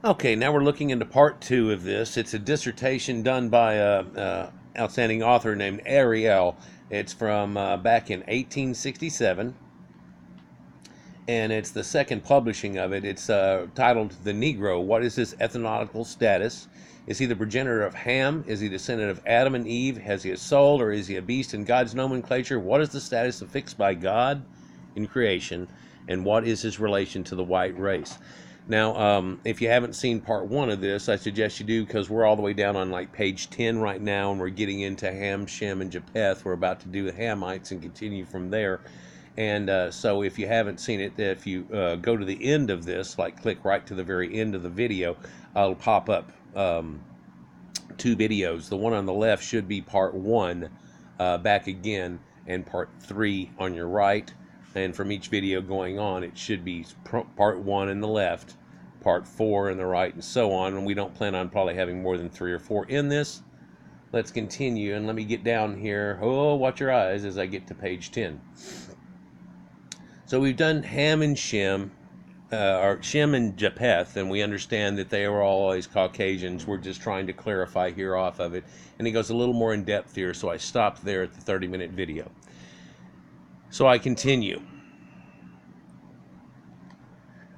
Okay, now we're looking into part two of this. It's a dissertation done by a outstanding author named Ariel. It's from back in 1867, and it's the second publishing of it. It's titled "The Negro: What is his ethnological status? Is he the progenitor of Ham? Is he descendant of Adam and Eve? Has he a soul, or is he a beast in God's nomenclature? What is the status affixed by God in creation, and what is his relation to the white race?" Now, if you haven't seen part one of this, I suggest you do, because we're all the way down on like page 10 right now, and we're getting into Ham, Shem, and Japheth. We're about to do the Hamites and continue from there. And so if you haven't seen it, if you go to the end of this, like click right to the very end of the video, it'll pop up two videos. The one on the left should be part one, back again, and part three on your right. And from each video going on, it should be part one in the left, part four in the right, and so on. And we don't plan on probably having more than 3 or 4 in this. Let's continue, and let me get down here. Oh, watch your eyes as I get to page 10. So we've done Ham and Shem, or Shem and Japheth, and we understand that they were always Caucasians. We're just trying to clarify here off of it. And it goes a little more in depth here, so I stopped there at the 30-minute video. So I continue.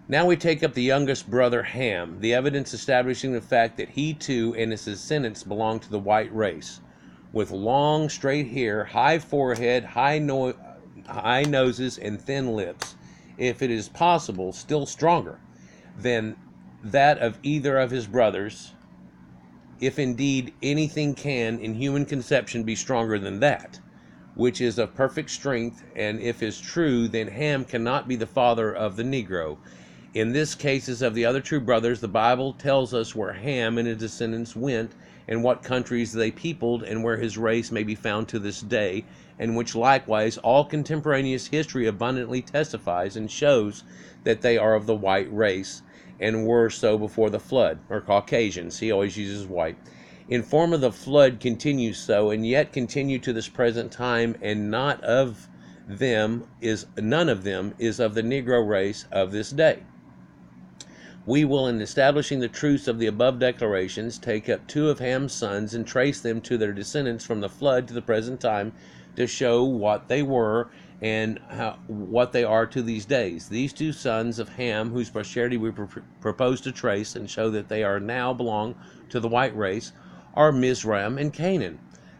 Now we take up the youngest brother, Ham, the evidence establishing the fact that he too and his descendants belong to the white race, with long straight hair, high forehead, high noses, and thin lips, if it is possible, still stronger than that of either of his brothers, if indeed anything can in human conception be stronger than that, which is of perfect strength. And if is true, then Ham cannot be the father of the Negro. In this cases of the other true brothers, the Bible tells us where Ham and his descendants went, and what countries they peopled, and where his race may be found to this day, and which likewise all contemporaneous history abundantly testifies and shows that they are of the white race, and were so before the flood, or Caucasians. He always uses white. In form of the flood continues so, and yet continue to this present time, and none of them is of the Negro race of this day. We will, in establishing the truths of the above declarations, take up 2 of Ham's sons and trace them to their descendants from the flood to the present time, to show what they were and what they are to these days. These 2 sons of Ham, whose posterity we propose to trace and show that they are now belong to the white race, are Mizraim and Canaan,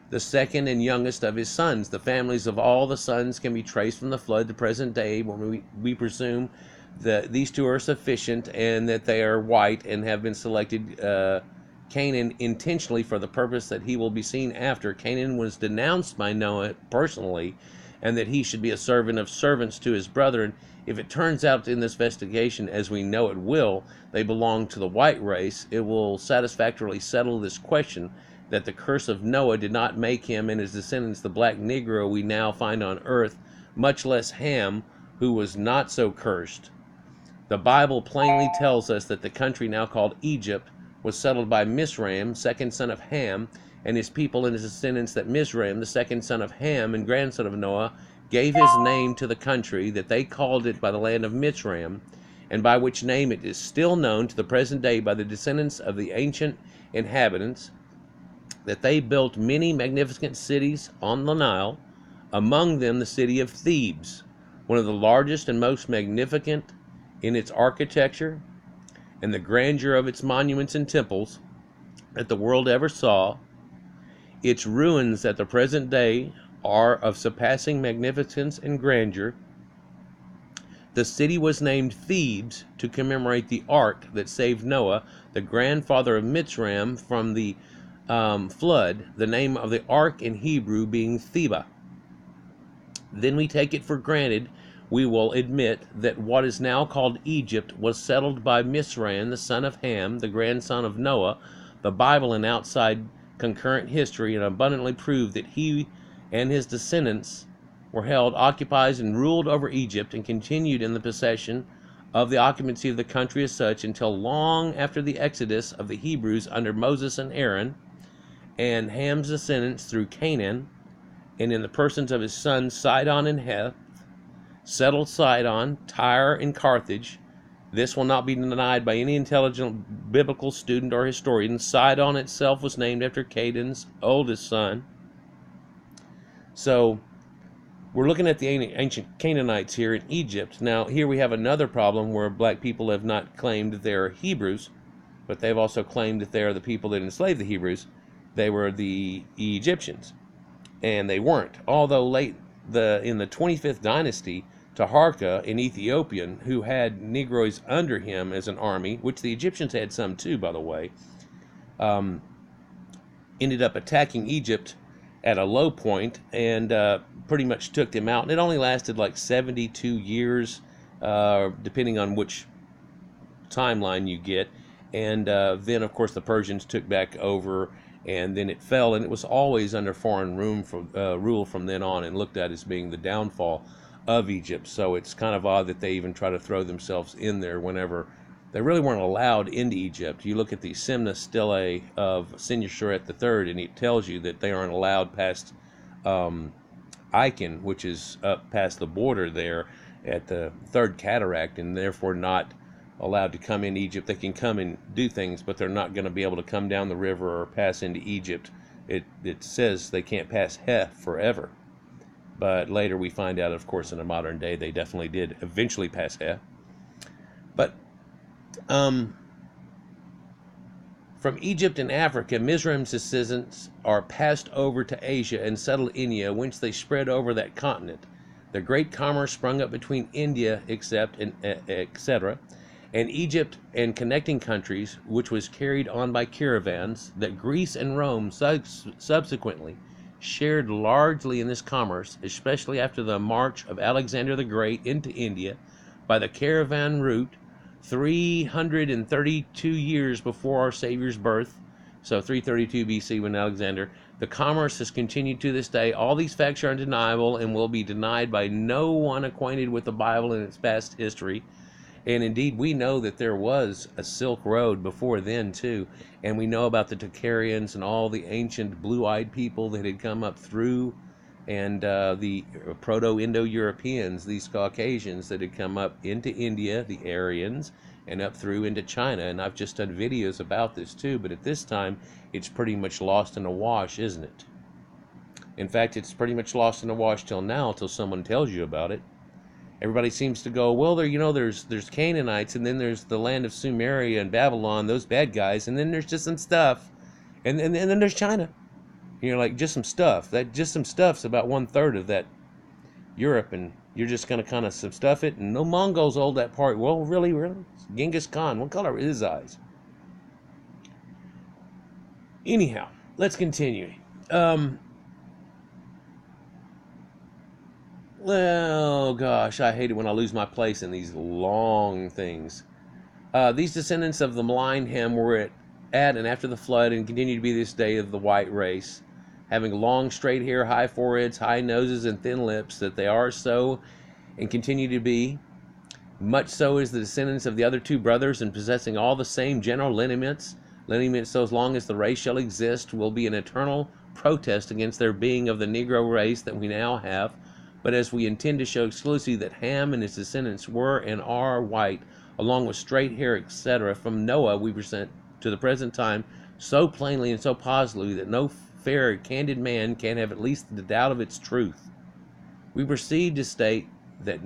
the second and youngest of his sons. The families of all the sons can be traced from the flood to present day, when we presume that these 2 are sufficient, and that they are white and have been selected. Canaan intentionally for the purpose that he will be seen after. Canaan was denounced by Noah personally, and that he should be a servant of servants to his brethren. If it turns out in this investigation, as we know it will, they belong to the white race, it will satisfactorily settle this question, that the curse of Noah did not make him and his descendants the black Negro we now find on earth, much less Ham, who was not so cursed. The Bible plainly tells us that the country now called Egypt was settled by Mizraim, second son of Ham, and his people and his descendants, that Mizraim, the second son of Ham and grandson of Noah, gave his name to the country, that they called it by the land of Mizraim, and by which name it is still known to the present day by the descendants of the ancient inhabitants, that they built many magnificent cities on the Nile, among them the city of Thebes, one of the largest and most magnificent in its architecture and the grandeur of its monuments and temples that the world ever saw. Its ruins at the present day are of surpassing magnificence and grandeur. The city was named Thebes to commemorate the ark that saved Noah, the grandfather of Mizraim, from the flood, the name of the ark in Hebrew being Theba. Then we take it for granted, we will admit, that what is now called Egypt was settled by Mizraim, the son of Ham, the grandson of Noah. The Bible and outside concurrent history and abundantly prove that he and his descendants were held, occupied, and ruled over Egypt, and continued in the possession of the occupancy of the country as such until long after the exodus of the Hebrews under Moses and Aaron, and Ham's descendants through Canaan, and in the persons of his sons Sidon and Heth, settled Sidon, Tyre, and Carthage. This will not be denied by any intelligent biblical student or historian, Sidon itself was named after Canaan's oldest son. So we're looking at the ancient Canaanites here in Egypt. Now, here we have another problem where black people have not claimed that they're Hebrews, but they've also claimed that they are the people that enslaved the Hebrews. They were the Egyptians, and they weren't. Although in the 25th dynasty, Taharka, an Ethiopian who had Negroes under him as an army, which the Egyptians had some too, by the way, ended up attacking Egypt at a low point and pretty much took them out. And it only lasted like 72 years, depending on which timeline you get. And then, of course, the Persians took back over, and then it fell, and it was always under foreign rule from then on, and looked at as being the downfall of Egypt. So it's kind of odd that they even try to throw themselves in there whenever they really weren't allowed into Egypt. You look at the Simna Stele of Senusret III, and it tells you that they aren't allowed past Icon, which is up past the border there at the Third Cataract, and therefore not allowed to come in Egypt. They can come and do things, but they're not going to be able to come down the river or pass into Egypt. It says they can't pass Heth forever. But later we find out, of course, in the modern day, they definitely did eventually pass Heth. But from Egypt and Africa, Mizraim's descendants are passed over to Asia and settled India, whence they spread over that continent. The great commerce sprung up between India, etc., and Egypt and connecting countries, which was carried on by caravans, that Greece and Rome subsequently shared largely in this commerce, especially after the march of Alexander the Great into India by the caravan route 332 years before our Savior's birth, so 332 BC when Alexander. The commerce has continued to this day. All these facts are undeniable and will be denied by no one acquainted with the Bible and its past history. And indeed, we know that there was a Silk Road before then, too. And we know about the Tocharians and all the ancient blue-eyed people that had come up through, and the Proto-Indo-Europeans, these Caucasians that had come up into India, the Aryans, and up through into China. And I've just done videos about this, too. But at this time, it's pretty much lost in a wash, isn't it? In fact, it's pretty much lost in a wash till now, till someone tells you about it. Everybody seems to go, well, there's Canaanites, and then there's the land of Sumeria and Babylon, those bad guys, and then there's just some stuff, and then there's China. You're like, just some stuff. Just some stuff's about 1/3 of that Europe, and you're just going to kind of some stuff it, and no Mongols hold that part. Well, really? It's Genghis Khan. What color are his eyes? Anyhow, let's continue. Well, gosh, I hate it when I lose my place in these long things. These descendants of the malign Ham were at and after the flood and continue to be this day of the white race, having long straight hair, high foreheads, high noses, and thin lips, that they are so and continue to be. Much so is the descendants of the other two brothers, and possessing all the same general lineaments so as long as the race shall exist, will be an eternal protest against their being of the Negro race that we now have. But as we intend to show exclusively that Ham and his descendants were and are white, along with straight hair, etc., from Noah we present to the present time so plainly and so positively that no fair, candid man can have at least the doubt of its truth. We proceed to state that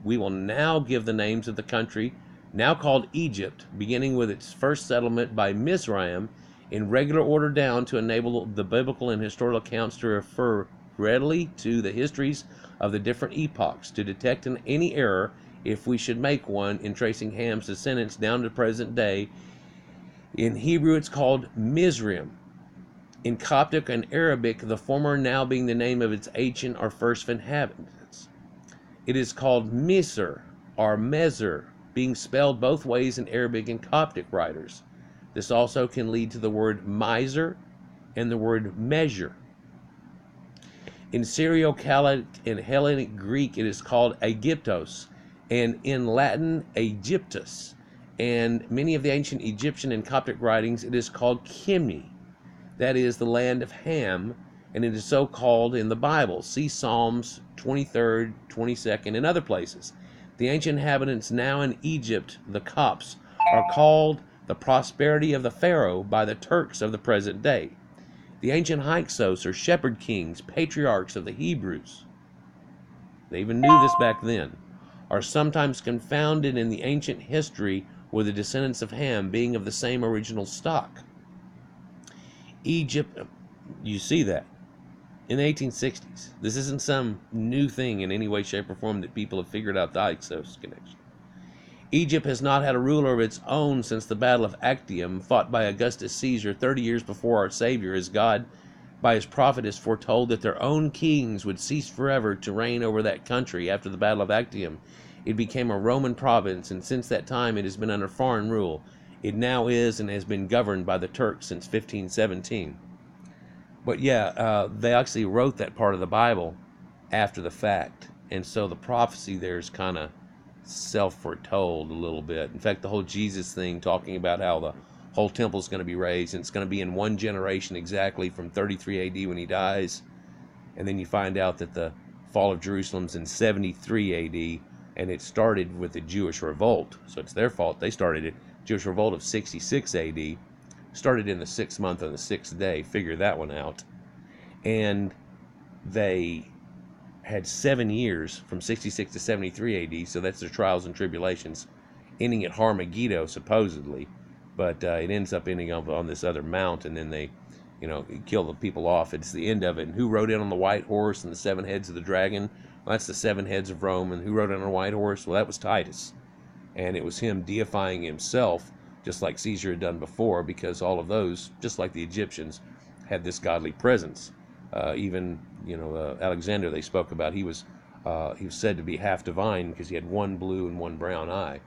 we will now give the names of the country, now called Egypt, beginning with its first settlement by Mizraim, in regular order down to enable the biblical and historical accounts to refer readily to the histories of the different epochs, to detect any error, if we should make one, in tracing Ham's descendants down to the present day. In Hebrew it's called Mizraim. In Coptic and Arabic, the former now being the name of its ancient or first inhabitants. It is called Misr or Mezer, being spelled both ways in Arabic and Coptic writers. This also can lead to the word miser and the word measure. In Syro-Celtic and Hellenic Greek, it is called Aegyptos, and in Latin, Aegyptus. And many of the ancient Egyptian and Coptic writings, it is called Kimni. That is the land of Ham, and it is so called in the Bible. See Psalms 23rd, 22nd, and other places. The ancient inhabitants now in Egypt, the Copts, are called the prosperity of the Pharaoh by the Turks of the present day. The ancient Hyksos, or shepherd kings, patriarchs of the Hebrews, they even knew this back then, are sometimes confounded in the ancient history with the descendants of Ham, being of the same original stock. Egypt, you see that in the 1860s. This isn't some new thing in any way, shape, or form that people have figured out the Hyksos connection. Egypt has not had a ruler of its own since the Battle of Actium, fought by Augustus Caesar 30 years before our Savior, as God, by his prophetess, foretold that their own kings would cease forever to reign over that country. After the Battle of Actium, it became a Roman province, and since that time it has been under foreign rule. It now is and has been governed by the Turks since 1517. But yeah, they actually wrote that part of the Bible after the fact, and so the prophecy there is kind of self-foretold a little bit. In fact, the whole Jesus thing, talking about how the whole temple is going to be raised, and it's going to be in one generation exactly from 33 AD when he dies, and then you find out that the fall of Jerusalem's in 73 AD, and it started with the Jewish revolt, so it's their fault. They started it. Jewish revolt of 66 AD started in the 6th month on the 6th day. Figure that one out. And they had 7 years from 66 to 73 AD, so that's their trials and tribulations, ending at Harmageddo, supposedly. But it ends up ending up on this other mount, and then they, kill the people off. It's the end of it. And who rode in on the white horse and the 7 heads of the dragon? Well, that's the 7 heads of Rome. And who rode in on a white horse? Well, that was Titus. And it was him deifying himself, just like Caesar had done before, because all of those, just like the Egyptians, had this godly presence. Alexander, they spoke about, he was said to be half divine because he had one blue and one brown eye.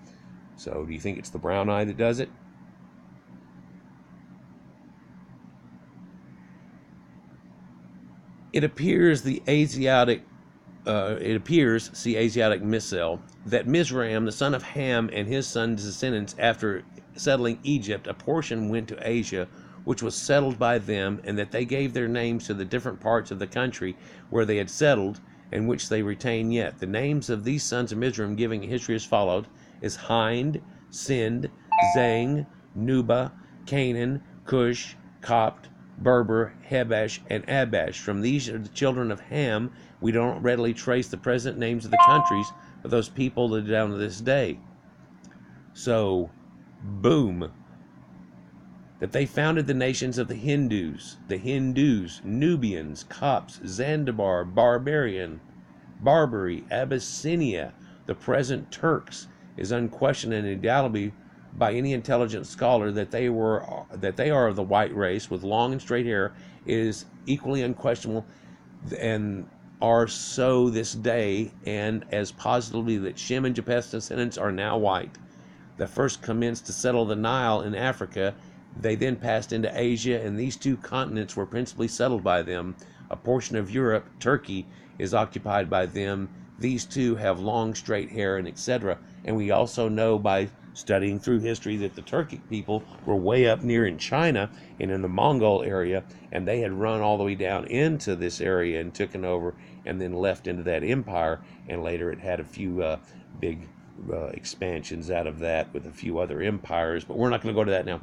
So do you think it's the brown eye that does it? It appears Asiatic Missile, that Mizraim, the son of Ham, and his son's descendants, after settling Egypt, a portion went to Asia, which was settled by them, and that they gave their names to the different parts of the country where they had settled, and which they retain yet. The names of these sons of Mizraim, giving a history as followed, is Hind, Sind, Zang, Nuba, Canaan, Cush, Copt, Berber, Hebesh, and Abash. From these are the children of Ham. We don't readily trace the present names of the countries of those people that are down to this day. So, boom. That they founded the nations of the Hindus, Nubians, Copts, Zanzibar, Barbary, Abyssinia, the present Turks, is unquestioned and undoubtedly by any intelligent scholar that they are of the white race with long and straight hair. It is equally unquestionable and are so this day, and as positively that Shem and Japheth's descendants are now white. That first commenced to settle the Nile in Africa. They then passed into Asia, and these 2 continents were principally settled by them. A portion of Europe, Turkey, is occupied by them. These 2 have long straight hair, and etc. And we also know by studying through history that the Turkic people were way up near in China and in the Mongol area, and they had run all the way down into this area and taken over and then left into that empire, and later it had a few big expansions out of that with a few other empires, but we're not going to go to that now.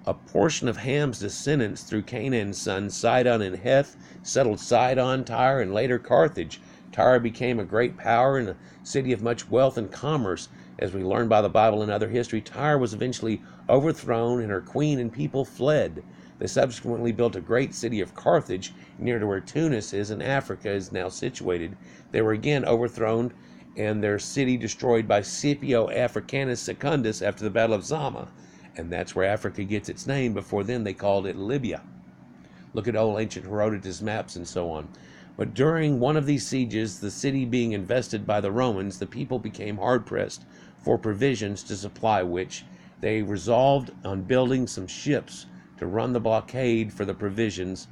A portion of Ham's descendants through Canaan's sons Sidon and Heth settled Sidon, Tyre, and later Carthage. Tyre became a great power and a city of much wealth and commerce. As we learn by the Bible and other history, Tyre was eventually overthrown and her queen and people fled. They subsequently built a great city of Carthage near to where Tunis is in Africa is now situated. They were again overthrown and their city destroyed by Scipio Africanus Secundus after the Battle of Zama. And that's where Africa gets its name. Before then, they called it Libya. Look at old ancient Herodotus maps and so on. But during one of these sieges, the city being invested by the Romans, the people became hard-pressed for provisions to supply which they resolved on building some ships to run the blockade for the provisions.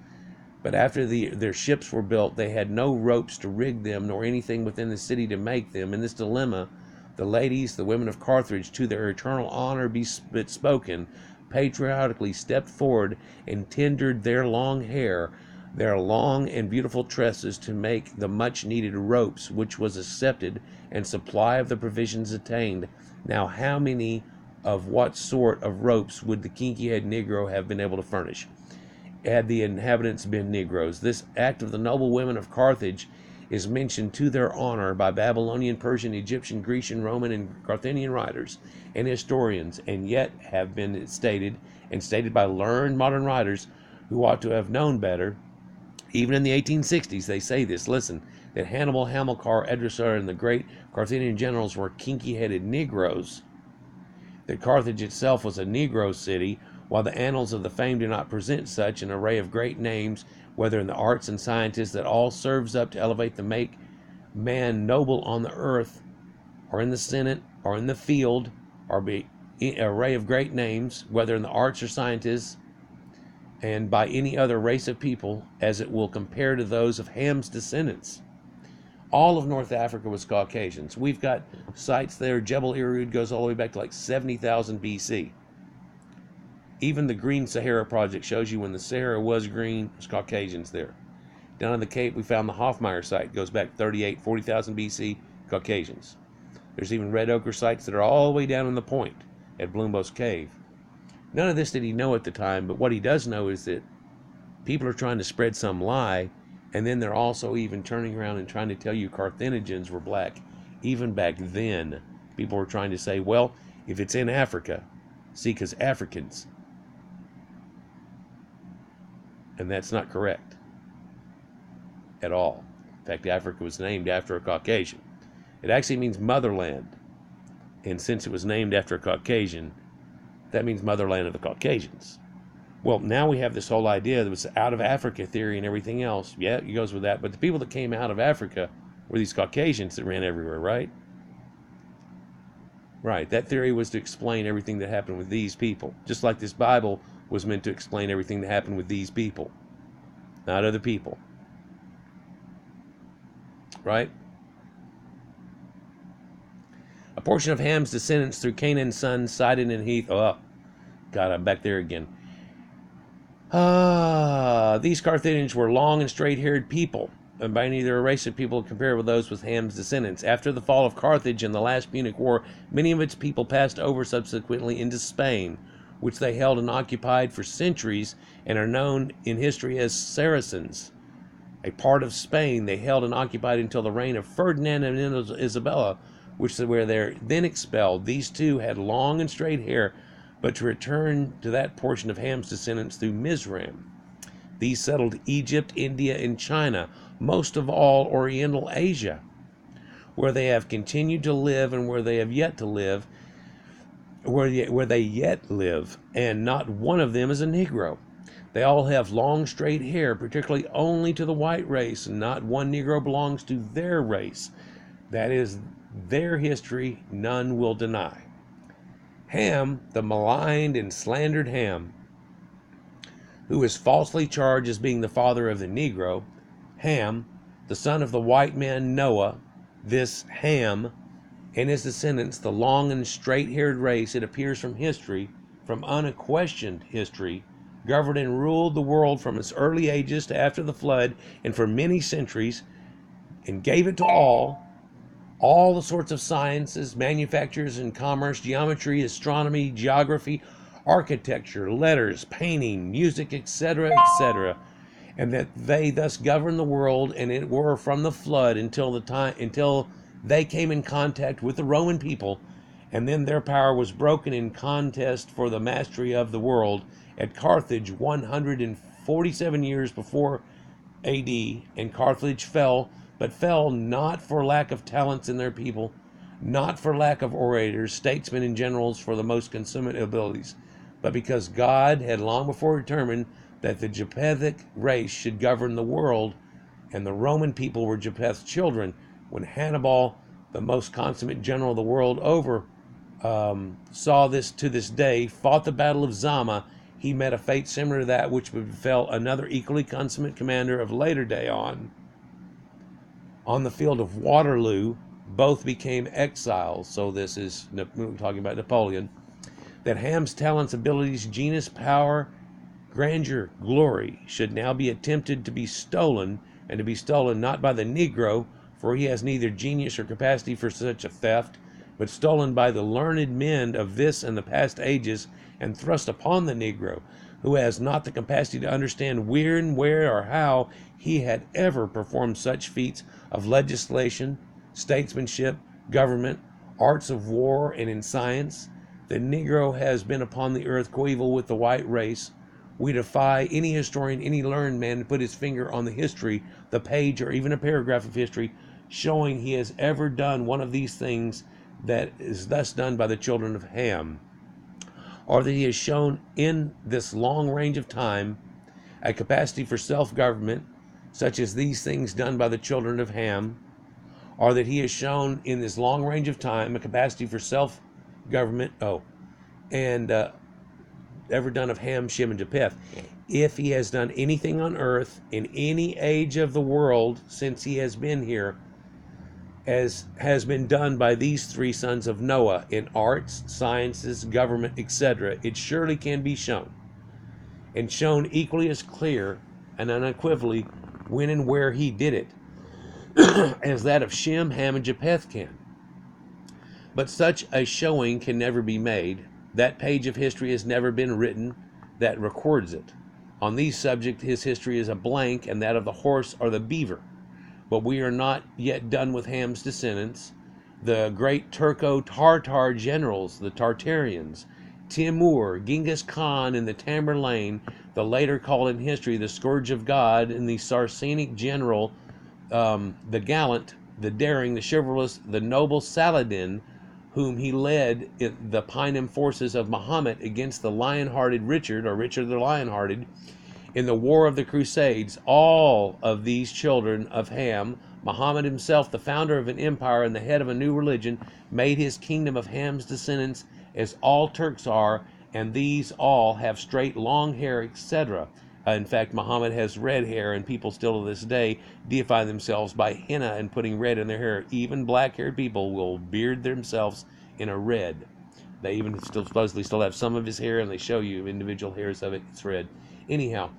But after their ships were built, they had no ropes to rig them, nor anything within the city to make them. In this dilemma, the ladies, the women of Carthage, to their eternal honor be spoken, patriotically stepped forward and tendered their long hair, their long and beautiful tresses, to make the much-needed ropes, which was accepted, and supply of the provisions attained. Now how many of what sort of ropes would the kinky-head Negro have been able to furnish, had the inhabitants been Negroes. This act of the noble women of Carthage is mentioned to their honor by Babylonian, Persian, Egyptian, Grecian, Roman, and Carthaginian writers and historians, and yet have been stated by learned modern writers who ought to have known better. Even in the 1860s, they say this. Listen, that Hannibal, Hamilcar, Edrusar, and the great Carthaginian generals were kinky-headed Negroes. That Carthage itself was a Negro city, while the annals of the fame do not present such an array of great names, whether in the arts and sciences, that all serves up to elevate the make man noble on the earth, or in the Senate, or in the field, or be an array of great names, whether in the arts or sciences, and by any other race of people, as it will compare to those of Ham's descendants. All of North Africa was Caucasians. We've got sites there. Jebel Irhoud goes all the way back to like 70,000 BC. Even the Green Sahara Project shows you when the Sahara was green, there's Caucasians there. Down in the Cape, we found the Hofmeyr site. It goes back 40,000 BC, Caucasians. There's even red ochre sites that are all the way down in the point at Bloombo's Cave. None of this did he know at the time, but what he does know is that people are trying to spread some lie, and then they're also even turning around and trying to tell you Carthaginians were black. Even back then, people were trying to say, well, if it's in Africa, see, because Africans. And that's not correct at all. In fact, Africa was named after a Caucasian. It actually means motherland. And since it was named after a Caucasian, that means motherland of the Caucasians. Well, now we have this whole idea that was out of Africa theory and everything else. Yeah, it goes with that. But the people that came out of Africa were these Caucasians that ran everywhere, right? Right. That theory was to explain everything that happened with these people. Just like this Bible was meant to explain everything that happened with these people, not other people. Right? A portion of Ham's descendants through Canaan's sons, Sidon and Heath. Oh, God, I'm back there again. These Carthaginians were long and straight-haired people, and by neither a race of people compared with those with Ham's descendants. After the fall of Carthage and the last Punic War, many of its people passed over subsequently into Spain, which they held and occupied for centuries and are known in history as Saracens. A part of Spain they held and occupied until the reign of Ferdinand and Isabella, which they were then expelled. These two had long and straight hair, but to return to that portion of Ham's descendants through Mizraim. These settled Egypt, India, and China, most of all Oriental Asia, where they have continued to live and where they have yet to live, where they yet live, and not one of them is a Negro. They all have long, straight hair, particularly only to the white race, and not one Negro belongs to their race. That is their history, none will deny. Ham, the maligned and slandered Ham, who is falsely charged as being the father of the Negro, Ham, the son of the white man Noah, this Ham, and his descendants, the long and straight-haired race, it appears from history, from unquestioned history, governed and ruled the world from its early ages to after the flood, and for many centuries, and gave it to all the sorts of sciences, manufactures and commerce, geometry, astronomy, geography, architecture, letters, painting, music, etc., etc., and that they thus governed the world, and it were from the flood until they came in contact with the Roman people, and then their power was broken in contest for the mastery of the world at Carthage 147 years before A.D., and Carthage fell, but fell not for lack of talents in their people, not for lack of orators, statesmen, and generals for the most consummate abilities, but because God had long before determined that the Japhethic race should govern the world, and the Roman people were Japheth's children. When Hannibal, the most consummate general of the world over, saw this to this day, fought the battle of Zama, he met a fate similar to that which befell another equally consummate commander of later day on. On the field of Waterloo, both became exiles. So this is talking about Napoleon. That Ham's talents, abilities, genius, power, grandeur, glory should now be attempted to be stolen, and to be stolen not by the Negro, for he has neither genius or capacity for such a theft, but stolen by the learned men of this and the past ages, and thrust upon the Negro, who has not the capacity to understand when, where, or how he had ever performed such feats of legislation, statesmanship, government, arts of war, and in science. The Negro has been upon the earth coeval with the white race. We defy any historian, any learned man to put his finger on the history, the page, or even a paragraph of history showing he has ever done one of these things that is thus done by the children of Ham, or that he has shown in this long range of time a capacity for self-government, such as these things done by the children of Ham, or that he has shown in this long range of time a capacity for self-government, and ever done of Ham, Shem, and Japheth. If he has done anything on earth in any age of the world since he has been here, as has been done by these three sons of Noah in arts, sciences, government, etc., it surely can be shown, and shown equally as clear and unequivocally when and where he did it, as that of Shem, Ham, and Japheth can. But such a showing can never be made. That page of history has never been written that records it. On these subjects, his history is a blank, and that of the horse or the beaver. But we are not yet done with Ham's descendants. The great Turco-Tartar generals, the Tartarians, Timur, Genghis Khan, and the Tamerlane, the later called in history the Scourge of God, and the Saracenic general, the gallant, the daring, the chivalrous, the noble Saladin, whom he led the Paynim forces of Muhammad against the lion-hearted Richard, or Richard the Lion-hearted, in the War of the Crusades. All of these children of Ham, Muhammad himself, the founder of an empire and the head of a new religion, made his kingdom of Ham's descendants as all Turks are, and these all have straight long hair, etc. In fact, Muhammad has red hair, and people still to this day deify themselves by henna and putting red in their hair. Even black-haired people will beard themselves in a red. They even supposedly still have some of his hair, and they show you individual hairs of it. It's red. Anyhow,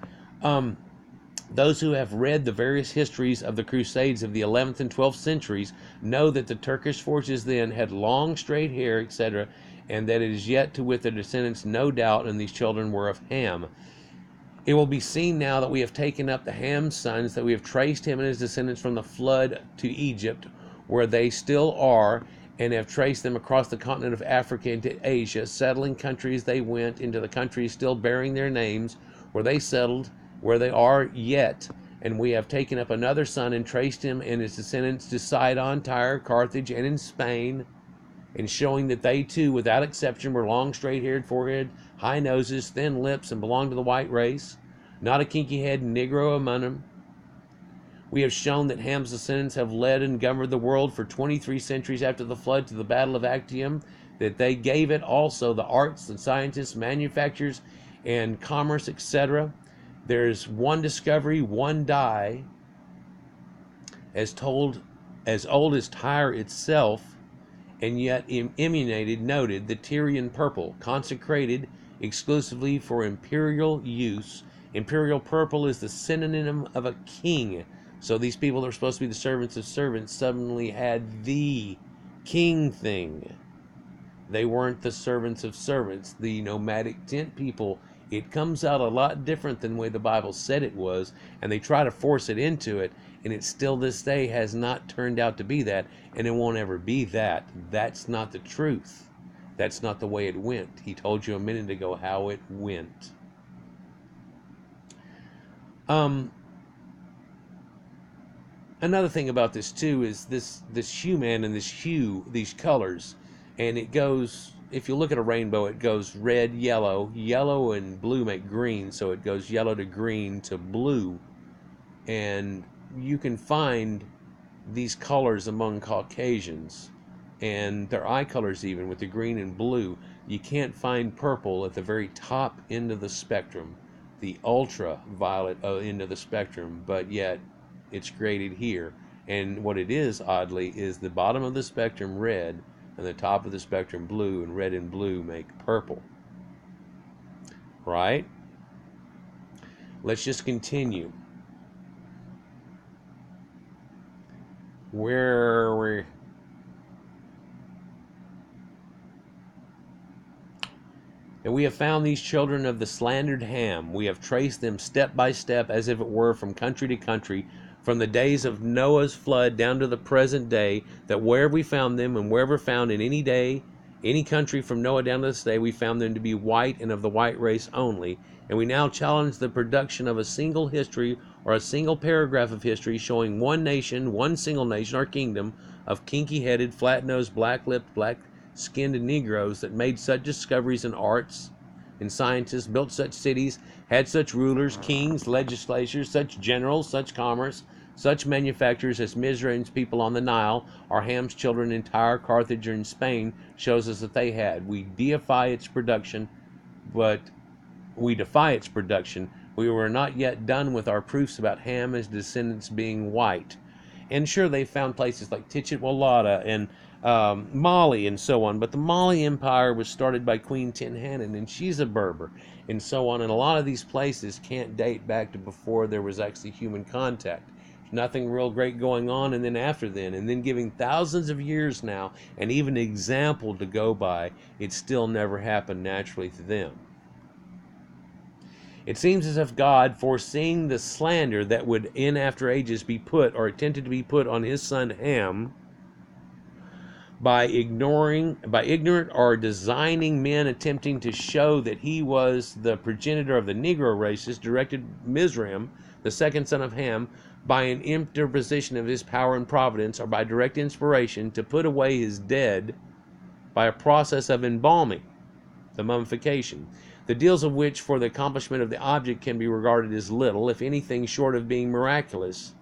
those who have read the various histories of the Crusades of the 11th and 12th centuries know that the Turkish forces then had long straight hair, etc., and that it is yet to with their descendants no doubt, and these children were of Ham. It will be seen now that we have taken up the Ham's sons, that we have traced him and his descendants from the flood to Egypt, where they still are, and have traced them across the continent of Africa into Asia, settling countries they went, into the countries still bearing their names, where they settled, where they are yet, and we have taken up another son and traced him and his descendants to Sidon, Tyre, Carthage, and in Spain, and showing that they too, without exception, were long, straight-haired, forehead, high noses, thin lips, and belonged to the white race, not a kinky-head Negro among them. We have shown that Ham's descendants have led and governed the world for 23 centuries after the flood to the Battle of Actium, that they gave it also the arts and scientists, manufactures, and commerce, etc. There's one discovery, one dye, as old as Tyre itself, and yet emanated, noted, the Tyrian purple, consecrated exclusively for imperial use. Imperial purple is the synonym of a king. So these people that are supposed to be the servants of servants suddenly had the king thing. They weren't the servants of servants, the nomadic tent people. It comes out a lot different than the way the Bible said it was, and they try to force it into it, and it still this day has not turned out to be that, and it won't ever be that. That's not the truth. That's not the way it went. He told you a minute ago how it went. Another thing about this too is this hue, man, and this hue, these colors, and it goes, if you look at a rainbow, it goes red, yellow and blue make green, so it goes yellow to green to blue, and you can find these colors among Caucasians, and their eye colors even, with the green and blue. You can't find purple at the very top end of the spectrum, the ultraviolet end of the spectrum, but yet it's graded here. And what it is, oddly, is the bottom of the spectrum red and the top of the spectrum blue, and red and blue make purple. Right? Let's just continue. Where are we? And we have found these children of the slandered Ham. We have traced them step by step, as if it were, from country to country, from the days of Noah's flood down to the present day, that wherever we found them, and wherever found in any day, any country from Noah down to this day, we found them to be white and of the white race only. And we now challenge the production of a single history or a single paragraph of history showing one nation, one single nation or kingdom of kinky-headed, flat-nosed, black-lipped, black-skinned Negroes that made such discoveries in arts and scientists, built such cities, had such rulers, kings, legislatures, such generals, such commerce, such manufacturers as Mizraim's people on the Nile, or Ham's children in Tyre, Carthage, or in Spain, shows us that they had. We defy its production, but we defy its production. We were not yet done with our proofs about Ham and his descendants being white. And sure, they found places like Titchetwalata and Mali and so on, but the Mali Empire was started by Queen Tenhanan, and she's a Berber, and so on. And a lot of these places can't date back to before there was actually human contact. Nothing real great going on, and then after then, and then giving thousands of years now, and even an example to go by, it still never happened naturally to them. It seems as if God, foreseeing the slander that would in after ages be put, or attempted to be put, on his son Ham, by ignorant or designing men attempting to show that he was the progenitor of the Negro races, directed Mizraim, the second son of Ham, by an interposition of his power and providence, or by direct inspiration, to put away his dead by a process of embalming, the mummification, the deals of which for the accomplishment of the object can be regarded as little, if anything, short of being miraculous,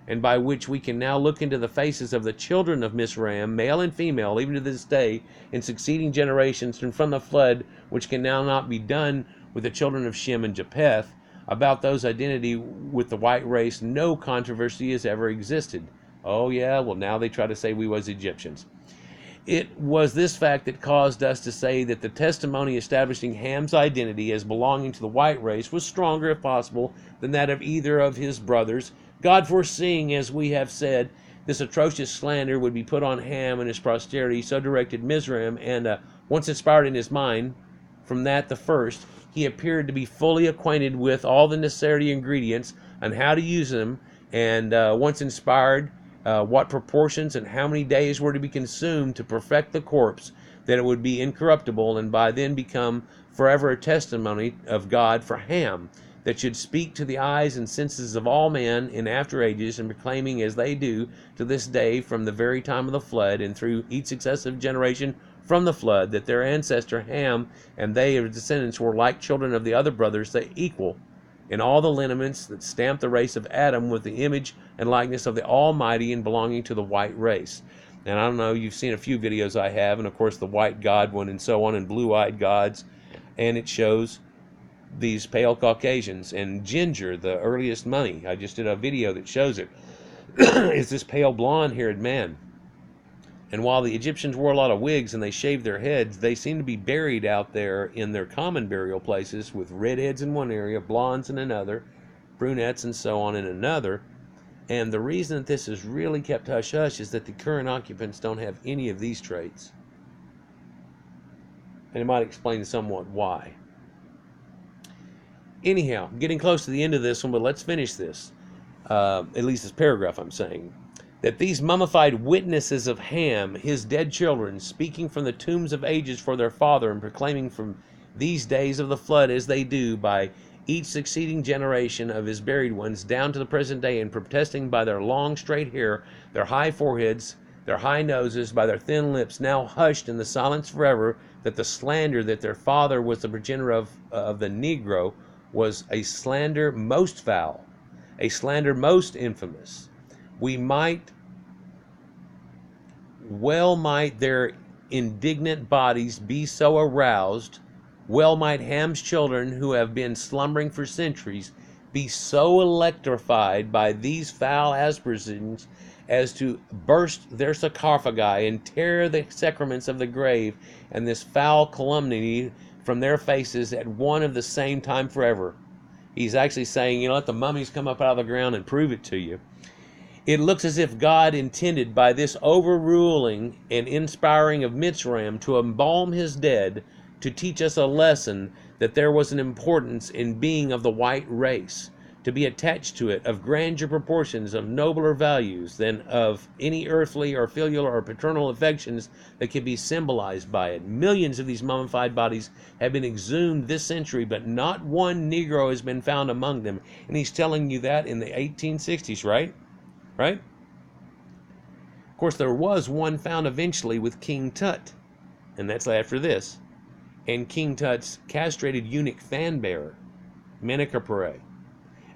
and by which we can now look into the faces of the children of Mizraim, male and female, even to this day, in succeeding generations, and from the flood, which can now not be done with the children of Shem and Japheth. About those identity with the white race, no controversy has ever existed. Oh yeah, well now they try to say we was Egyptians. It was this fact that caused us to say that the testimony establishing Ham's identity as belonging to the white race was stronger, if possible, than that of either of his brothers. God foreseeing, as we have said, this atrocious slander would be put on Ham and his posterity, so directed Mizraim, and once inspired in his mind, from that the first, he appeared to be fully acquainted with all the necessary ingredients and how to use them, and once inspired, what proportions and how many days were to be consumed to perfect the corpse, that it would be incorruptible, and by then become forever a testimony of God for Ham, that should speak to the eyes and senses of all men in after ages, and proclaiming, as they do to this day, from the very time of the flood and through each successive generation from the flood, that their ancestor Ham and they of his descendants were like children of the other brothers, they equal in all the lineaments that stamp the race of Adam with the image and likeness of the Almighty, and belonging to the white race. And I don't know, you've seen a few videos I have, and of course the white God one and so on, and blue-eyed gods, and it shows these pale Caucasians, and ginger, the earliest mummy, I just did a video that shows it, is this pale blonde-haired man. And while the Egyptians wore a lot of wigs and they shaved their heads, they seem to be buried out there in their common burial places with redheads in one area, blondes in another, brunettes and so on in another. And the reason that this is really kept hush-hush is that the current occupants don't have any of these traits. And it might explain somewhat why. Anyhow, getting close to the end of this one, but let's finish this. At least this paragraph I'm saying. That these mummified witnesses of Ham, his dead children, speaking from the tombs of ages for their father, and proclaiming from these days of the flood, as they do, by each succeeding generation of his buried ones, down to the present day, and protesting by their long straight hair, their high foreheads, their high noses, by their thin lips, now hushed in the silence forever, that the slander that their father was the progenitor of the Negro was a slander most foul, a slander most infamous. Might their indignant bodies be so aroused, well might Ham's children, who have been slumbering for centuries, be so electrified by these foul aspersions as to burst their sarcophagi and tear the sacraments of the grave and this foul calumny from their faces at one of the same time forever. He's actually saying, let the mummies come up out of the ground and prove it to you. It looks as if God intended by this overruling and inspiring of Mitzrayim to embalm his dead, to teach us a lesson that there was an importance in being of the white race, to be attached to it, of grandeur proportions, of nobler values than of any earthly or filial or paternal affections that can be symbolized by it. Millions of these mummified bodies have been exhumed this century, but not one Negro has been found among them. And he's telling you that in the 1860s, right? Right? Of course, there was one found eventually with King Tut, and that's after this. And King Tut's castrated eunuch fan bearer, Menkaure.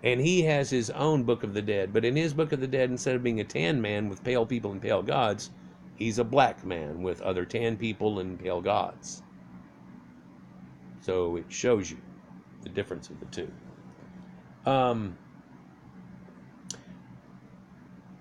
And he has his own Book of the Dead. But in his Book of the Dead, instead of being a tan man with pale people and pale gods, he's a black man with other tan people and pale gods. So it shows you the difference of the two.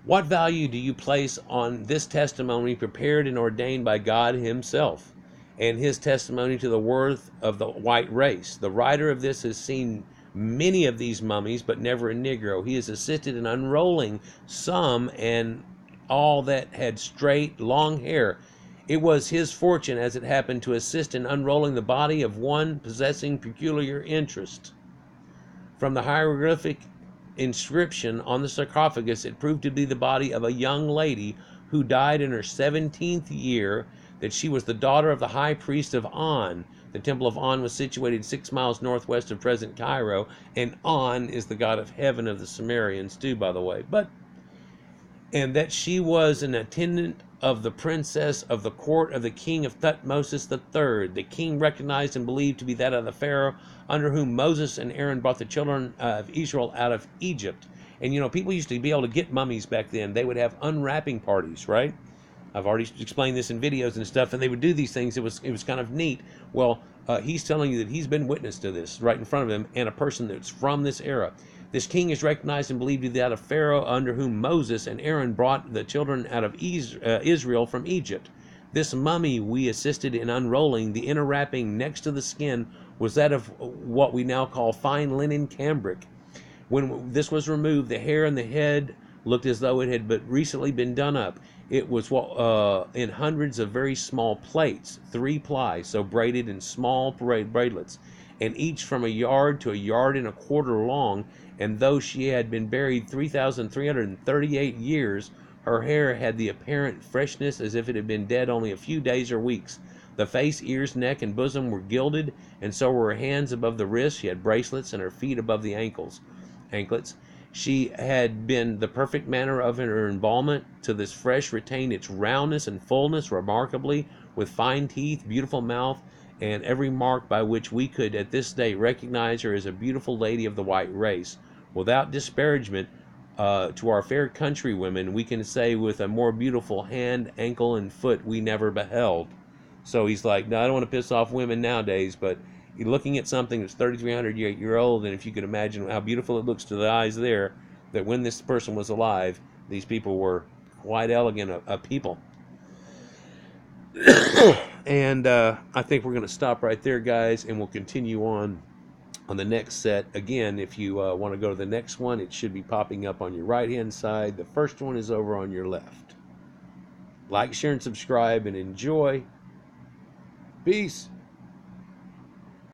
What value do you place on this testimony prepared and ordained by God himself, and his testimony to the worth of the white race? The writer of this has seen many of these mummies, but never a Negro. He has assisted in unrolling some, and all that had straight, long hair. It was his fortune, as it happened, to assist in unrolling the body of one possessing peculiar interest. From the hieroglyphic inscription on the sarcophagus, it proved to be the body of a young lady who died in her 17th year, that she was the daughter of the high priest of On. The temple of On was situated 6 miles northwest of present Cairo, and On is the god of heaven of the Sumerians too, by the way. And that she was an attendant of the princess of the court of the king of Thutmosis III. The king recognized and believed to be that of the Pharaoh under whom Moses and Aaron brought the children of Israel out of Egypt. And you know, people used to be able to get mummies back then. They would have unwrapping parties, right? I've already explained this in videos and stuff, and they would do these things. It was kind of neat. Well, he's telling you that he's been witness to this right in front of him, and a person that's from this era. This king is recognized and believed to be that of Pharaoh, under whom Moses and Aaron brought the children out of Israel from Egypt. This mummy we assisted in unrolling. The inner wrapping next to the skin was that of what we now call fine linen cambric. When this was removed, the hair and the head looked as though it had but recently been done up. It was in hundreds of very small plates, 3-ply, so braided in small braidlets, and each from a yard to a yard and a quarter long. And though she had been buried 3,338 years, her hair had the apparent freshness as if it had been dead only a few days or weeks. The face, ears, neck, and bosom were gilded, and so were her hands above the wrists. She had bracelets, and her feet above the anklets. She had been the perfect manner of her embalmment. To this flesh retained its roundness and fullness remarkably, with fine teeth, beautiful mouth, and every mark by which we could at this day recognize her as a beautiful lady of the white race. Without disparagement to our fair countrywomen, we can say with a more beautiful hand, ankle, and foot we never beheld. So he's like, no, I don't want to piss off women nowadays, but you're looking at something that's 3,300 year old, and if you could imagine how beautiful it looks to the eyes there, that when this person was alive, these people were quite elegant people. And I think we're going to stop right there, guys, and we'll continue on the next set. Again, if you want to go to the next one, it should be popping up on your right-hand side. The first one is over on your left. Like, share, and subscribe, and enjoy. Peace.